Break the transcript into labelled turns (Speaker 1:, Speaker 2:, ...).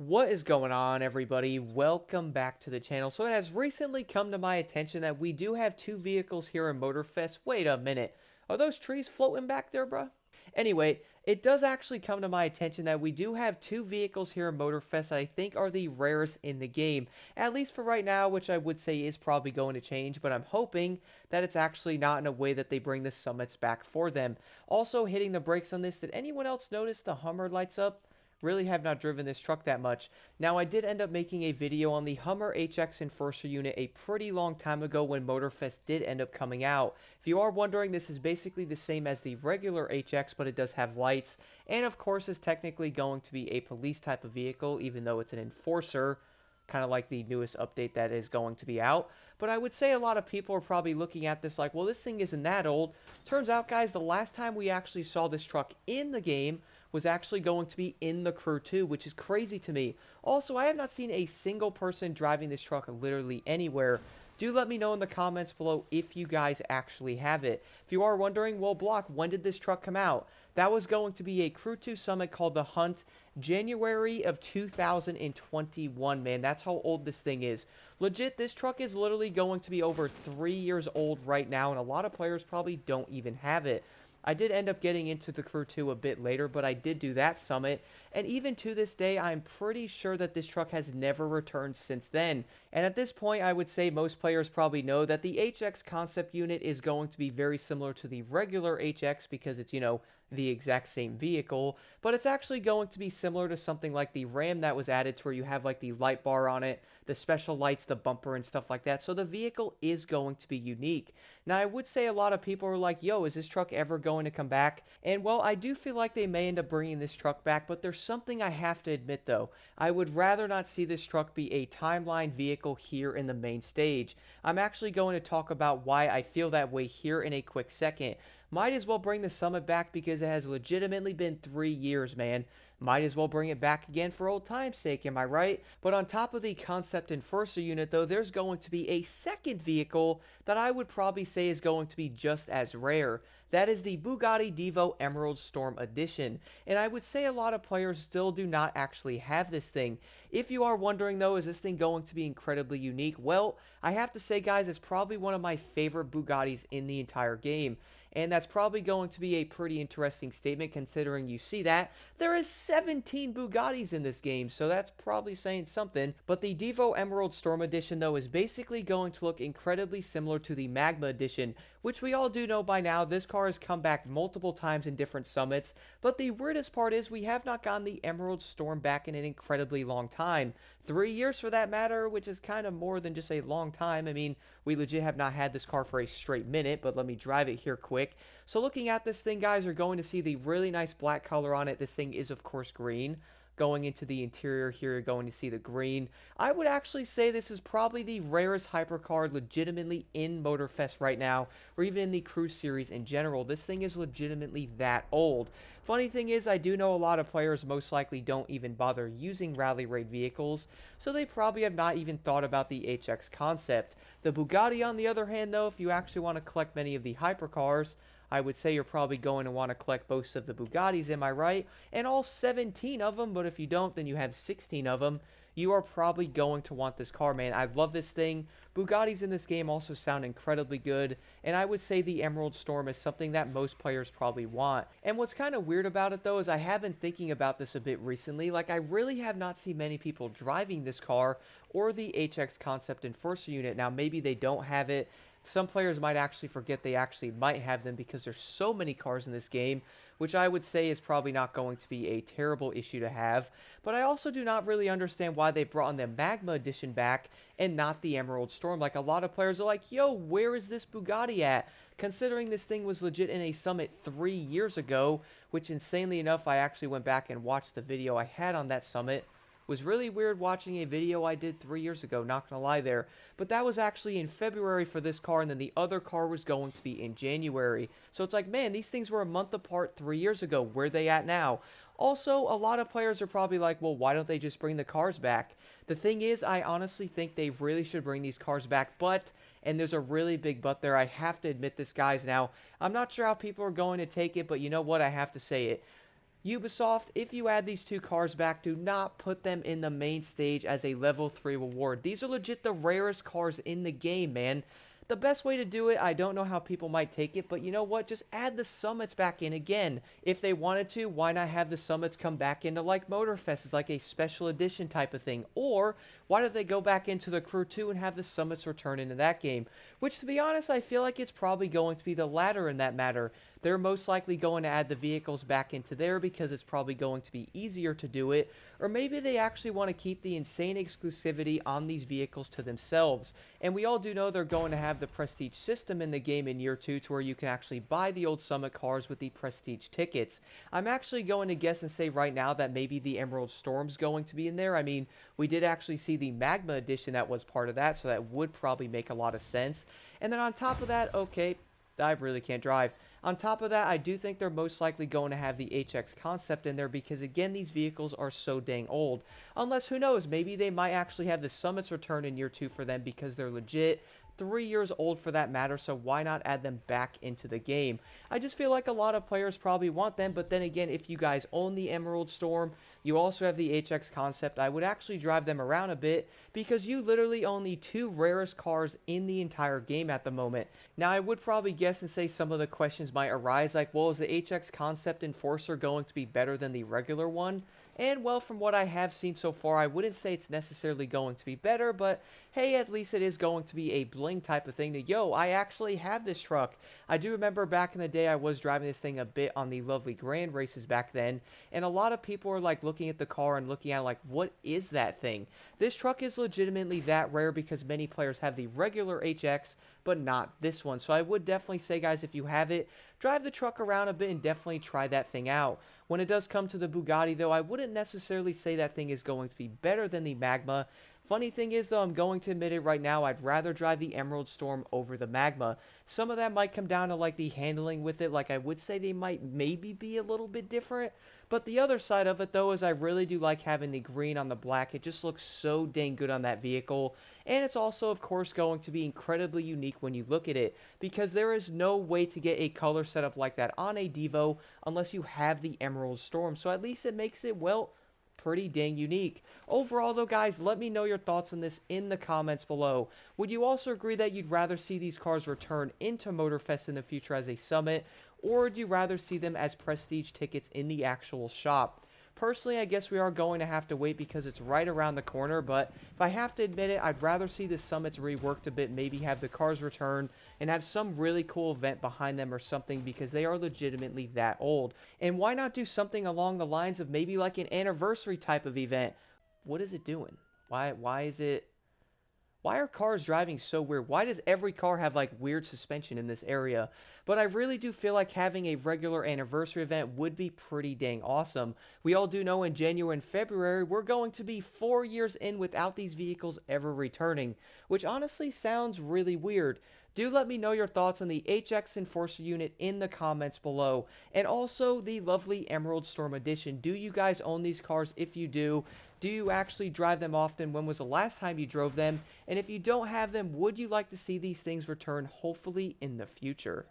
Speaker 1: What is going on, everybody? Welcome back to the channel. So it has recently come to my attention that we do have two vehicles here in Motorfest. Wait a minute. Are those trees floating back there, bruh? Anyway, it does actually come to my attention that we do have two vehicles here in Motorfest that I think are the rarest in the game. At least for right now, which I would say is probably going to change, but I'm hoping that it's actually not in a way that they bring the summits back for them. Also, hitting the brakes on this, did anyone else notice the Hummer lights up? Really have not driven this truck that much. Now, I did end up making a video on the Hummer HX Enforcer unit a pretty long time ago when Motorfest did end up coming out. If you are wondering, this is basically the same as the regular HX, but it does have lights, and of course is technically going to be a police type of vehicle, even though it's an enforcer, kind of like the newest update that is going to be out. But I would say a lot of people are probably looking at this like, well, this thing isn't that old. Turns out, guys, the last time we actually saw this truck in the game was actually going to be in the Crew 2, which is crazy to me. Also, I have not seen a single person driving this truck literally anywhere. Do let me know in the comments below if you guys actually have it. If you are wondering, well, Block, when did this truck come out? That was going to be a Crew 2 summit called The Hunt, January of 2021, man. That's how old this thing is. Legit, this truck is literally going to be over 3 years old right now, and a lot of players probably don't even have it. I did end up getting into the Crew 2 a bit later, but I did do that summit, and even to this day, I'm pretty sure that this truck has never returned since then. And at this point, I would say most players probably know that the HX concept unit is going to be very similar to the regular HX because it's, the exact same vehicle, but it's actually going to be similar to something like the Ram that was added to where you have like the light bar on it, the special lights, the bumper and stuff like that. So the vehicle is going to be unique. Now, I would say a lot of people are like, yo, is this truck ever going to come back? And well, I do feel like they may end up bringing this truck back, but there's something I have to admit though. I would rather not see this truck be a timeline vehicle here in the main stage. I'm actually going to talk about why I feel that way here in a quick second. Might as well bring the Summit back because it has legitimately been 3 years, man. Might as well bring it back again for old time's sake, am I right? But on top of the concept Enforcer unit, though, there's going to be a second vehicle that I would probably say is going to be just as rare. That is the Bugatti Devo Emerald Storm Edition. And I would say a lot of players still do not actually have this thing. If you are wondering, though, is this thing going to be incredibly unique? Well, I have to say, guys, it's probably one of my favorite Bugattis in the entire game. And that's probably going to be a pretty interesting statement considering you see that there is 17 Bugattis in this game, so that's probably saying something. But the Devo Emerald Storm Edition, though, is basically going to look incredibly similar to the Magma Edition, which we all do know by now. This car has come back multiple times in different summits, but the weirdest part is we have not gotten the Emerald Storm back in an incredibly long time. 3 years for that matter, which is kind of more than just a long time. I mean, we legit have not had this car for a straight minute, but let me drive it here quick. So looking at this thing, guys, you're going to see the really nice black color on it. This thing is, of course, green. Going into the interior here, you're going to see the green. I would actually say this is probably the rarest hypercar legitimately in Motorfest right now, or even in the Cruise series in general. This thing is legitimately that old. Funny thing is, I do know a lot of players most likely don't even bother using rally raid vehicles, so they probably have not even thought about the HX concept. The Bugatti, on the other hand, though, if you actually want to collect many of the hypercars, I would say you're probably going to want to collect most of the Bugattis, am I right? And all 17 of them, but if you don't, then you have 16 of them. You are probably going to want this car, man. I love this thing. Bugattis in this game also sound incredibly good, and I would say the Emerald Storm is something that most players probably want. And what's kind of weird about it, though, is I have been thinking about this a bit recently. Like, I really have not seen many people driving this car or the HX Concept Enforcer unit. Now, maybe they don't have it. Some players might actually forget they actually might have them because there's so many cars in this game, which I would say is probably not going to be a terrible issue to have. But I also do not really understand why they brought in the Magma Edition back and not the Emerald Storm. Like, a lot of players are like, yo, where is this Bugatti at? Considering this thing was legit in a summit 3 years ago, which insanely enough, I actually went back and watched the video I had on that summit. Was really weird watching a video I did 3 years ago, not gonna lie there. But that was actually in February for this car, and then the other car was going to be in January. So it's like, man, these things were a month apart 3 years ago. Where are they at now? Also, a lot of players are probably like, well, why don't they just bring the cars back? The thing is, I honestly think they really should bring these cars back, but, and there's a really big but there, I have to admit this, guys. Now, I'm not sure how people are going to take it, but you know what? I have to say it. Ubisoft, if you add these two cars back, do not put them in the main stage as a level 3 reward. These are legit the rarest cars in the game, man. The best way to do it, I don't know how people might take it, but you know what? Just add the summits back in again. If they wanted to, why not have the summits come back into like Motorfest as like a special edition type of thing? Or why don't they go back into the Crew 2 and have the summits return into that game? Which, to be honest, I feel like it's probably going to be the latter in that matter. They're most likely going to add the vehicles back into there because it's probably going to be easier to do it. Or maybe they actually want to keep the insane exclusivity on these vehicles to themselves. And we all do know they're going to have the Prestige system in the game in year 2 to where you can actually buy the old Summit cars with the Prestige tickets. I'm actually going to guess and say right now that maybe the Emerald Storm's going to be in there. I mean, we did actually see the Magma edition that was part of that, so that would probably make a lot of sense. And then on top of that, okay, I really can't drive. On top of that, I do think they're most likely going to have the HX concept in there because, again, these vehicles are so dang old. Unless, who knows, maybe they might actually have the Summits return in year 2 for them because they're legit 3 years old for that matter, so why not add them back into the game? I just feel like a lot of players probably want them, but then again, if you guys own the Emerald Storm, you also have the HX concept, I would actually drive them around a bit because you literally own the 2 rarest cars in the entire game at the moment. Now, I would probably guess and say some of the questions might arise, like, well, is the HX Concept Enforcer going to be better than the regular one? And, well, from what I have seen so far, I wouldn't say it's necessarily going to be better, but hey, at least it is going to be a bling type of thing to, yo, I actually have this truck. I do remember back in the day I was driving this thing a bit on the lovely Grand races back then, and a lot of people are like looking at the car and looking at like, what is that thing? This truck is legitimately that rare because many players have the regular HX, but not this one. So I would definitely say, guys, if you have it, drive the truck around a bit and definitely try that thing out. When it does come to the Bugatti, though, I wouldn't necessarily say that thing is going to be better than the Magma. Funny thing is, though, I'm going to admit it right now, I'd rather drive the Emerald Storm over the Magma. Some of that might come down to, like, the handling with it. Like, I would say they might maybe be a little bit different. But the other side of it, though, is I really do like having the green on the black. It just looks so dang good on that vehicle. And it's also, of course, going to be incredibly unique when you look at it, because there is no way to get a color setup like that on a Devo unless you have the Emerald Storm. So at least it makes it, well, pretty dang unique. Overall, though, guys, let me know your thoughts on this in the comments below. Would you also agree that you'd rather see these cars return into Motorfest in the future as a summit, or would you rather see them as prestige tickets in the actual shop? Personally, I guess we are going to have to wait because it's right around the corner, but if I have to admit it, I'd rather see the summits reworked a bit, maybe have the cars return, and have some really cool event behind them or something because they are legitimately that old. And why not do something along the lines of maybe like an anniversary type of event? What is it doing? Why is it... Why are cars driving so weird? Why does every car have like weird suspension in this area? But I really do feel like having a regular anniversary event would be pretty dang awesome. We all do know in January and February we're going to be 4 years in without these vehicles ever returning, which honestly sounds really weird. Do let me know your thoughts on the HX Enforcer unit in the comments below. And also the lovely Emerald Storm Edition. Do you guys own these cars? If you do you actually drive them often? When was the last time you drove them? And if you don't have them, would you like to see these things return hopefully in the future?